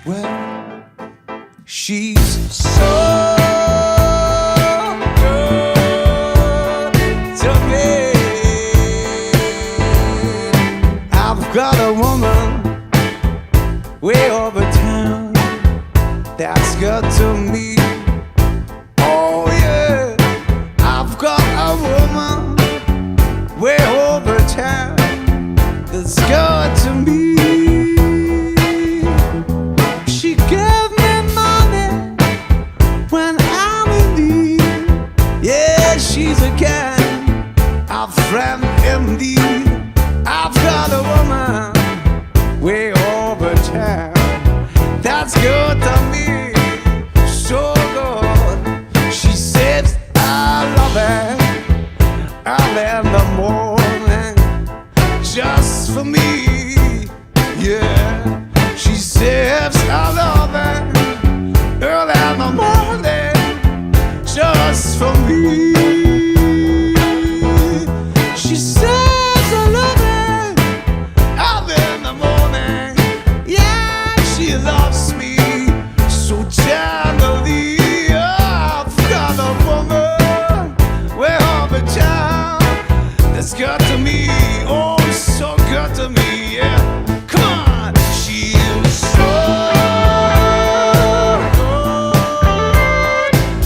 Well, she's so good to me. I've got a woman way over town that's good to me. Oh yeah, I've got a woman way over town that's good to me. She gave me money when I'm in need. Yeah, she's again a friend indeed. I've just for me. Yeah, she says I love her early in the morning, just for me. She says I love her early in the morning. Yeah, she loves me so tenderly. I've got a woman way over town that's good to me, oh, so good to me, yeah. Come on, she is so good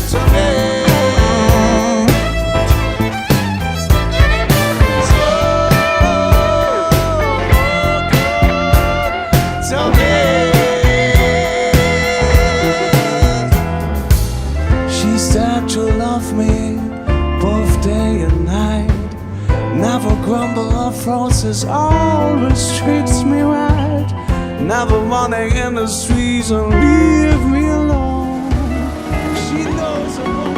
to me. So good to me. She said to love me both day and night. Never grumble or froze, always treats me right. Never running in the streets and leave me alone. She knows a woman.